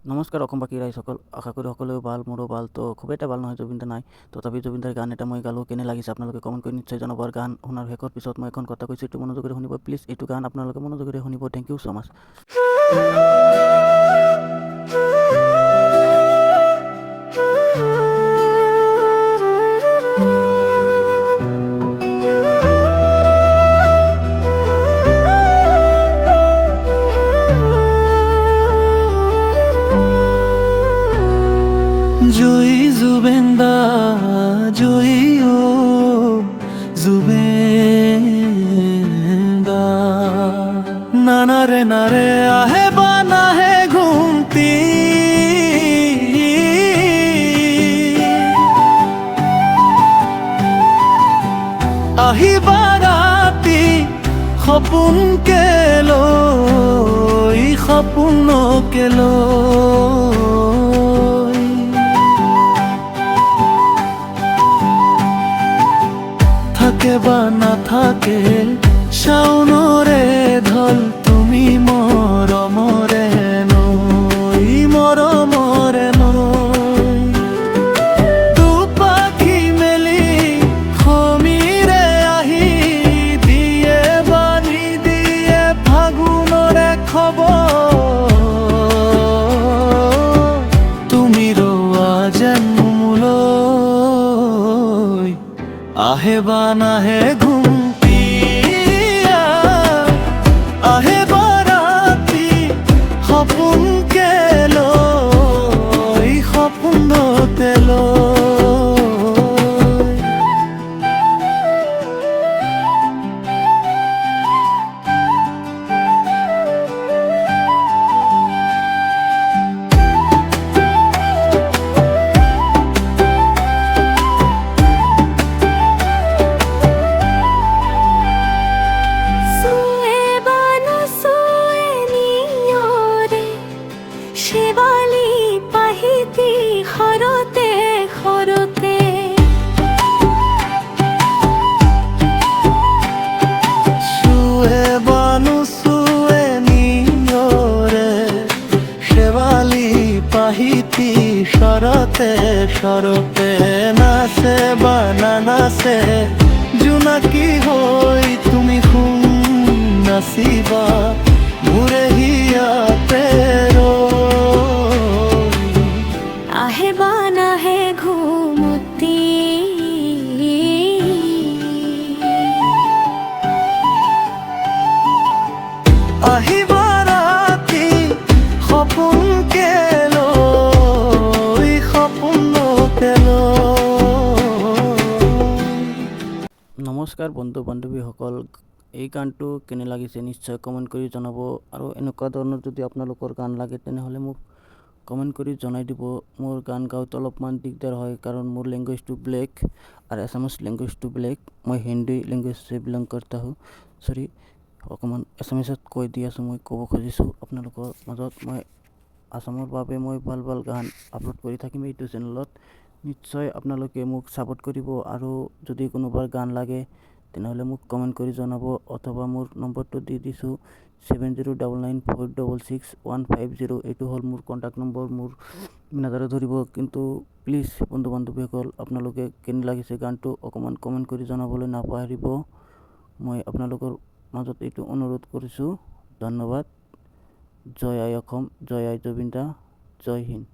নমস্কাৰ অসমবাসী ৰাইজসকল, আশা কৰোঁ সকলোৱে ভাল। মোৰো ভাল। তো খুব এটা ভাল নহয়, জুবিনদা নাই। তথাপি জুবিনদাৰ গান এটা মই গালোঁ, কেনে লাগিছে আপোনালোকে কমেণ্ট কৰি নিশ্চয় জনাব। আৰু গান শুনাৰ শেষৰ পিছত মই এখন কথা কৈছোঁ, এইটো মনোযোগেৰে শুনিব প্লিজ। এইটো গান আপোনালোকে মনোযোগেৰে শুনিব। থেংক ইউ ছ' মাছ। জয় জুবেন্দা জয় ও জুবেন্দা নানারে নারে আহে বা নাহে ঘুমতি আহিবা ৰাতি সপোন কেলৈ সপোন কেলৈ থাকে বা নাথাকে শাওনৰে ঢল তুমি মৰমৰে নৈ মৰমৰে নৈ দুপাখি মেলি সমীৰে আহি দিয়ে বানি দিয়ে ফাগুনৰে খবৰ তুমি ৰোৱা যেন মোলৈ আহে বা নাহে ঘুমটিয়া আহে বা ৰাতি সপোন কেলৈ সপোনতে লৈ শেৱালি পাহিতি সৰতে সৰতে চুৱে বানু চুৱে নিয়ৰে শেৱালি পাহিতি সৰতে সৰতে নাচে বা নানাচে জোনাকী হৈ তুমি শুন নাচিবা মোৰে হিয়াতে আহে বা নাহে ঘুমতি আহিবা ৰাতি সপোন কেলৈ সপোনতে নমস্কাৰ বন্ধু বান্ধৱীসকল, এই গানটো কেনে লাগিছে নিশ্চয় কমেণ্ট কৰি জনাব। আৰু এনেকুৱা ধৰণৰ যদি আপোনালোকৰ গান লাগে তেনেহ'লে মোক কমেণ্ট কৰি জনাই দিব। মোৰ গান গাওঁতে অলপমান দিগদাৰ হয়, কাৰণ মোৰ লেংগুৱেজটো ব্লেক আৰু এছামিছ লেংগুৱেজটো ব্লেক। মই হিন্দী লেংগুৱেজ সে বিলং কৰতা হো। চৰি, অকণমান এছামিছত কৈ দি আছোঁ। মই ক'ব খুজিছোঁ আপোনালোকৰ মাজত মই আসামৰ বাবে মই ভাল ভাল গান আপলোড কৰি থাকিম এইটো চেনেলত। নিশ্চয় আপোনালোকে মোক ছাপোৰ্ট কৰিব। আৰু যদি কোনোবাৰ গান লাগে তেনেহ'লে মোক কমেণ্ট কৰি জনাব, অথবা মোৰ নম্বৰটো দি দিছোঁ 7099466150। এইটো হ'ল মোৰ কণ্টেক্ট নম্বৰ। মোৰ মেনেজাৰে ধৰিব, কিন্তু প্লিজ বন্ধু বান্ধৱীসকল আপোনালোকে কেনে লাগিছে গানটো অকণমান কমেণ্ট কৰি জনাবলৈ নাপাহৰিব। মই আপোনালোকৰ মাজত এইটো অনুৰোধ কৰিছোঁ। ধন্যবাদ। জয় আই অসম, জয় আই জুবিনদা, জয় হিন্দ।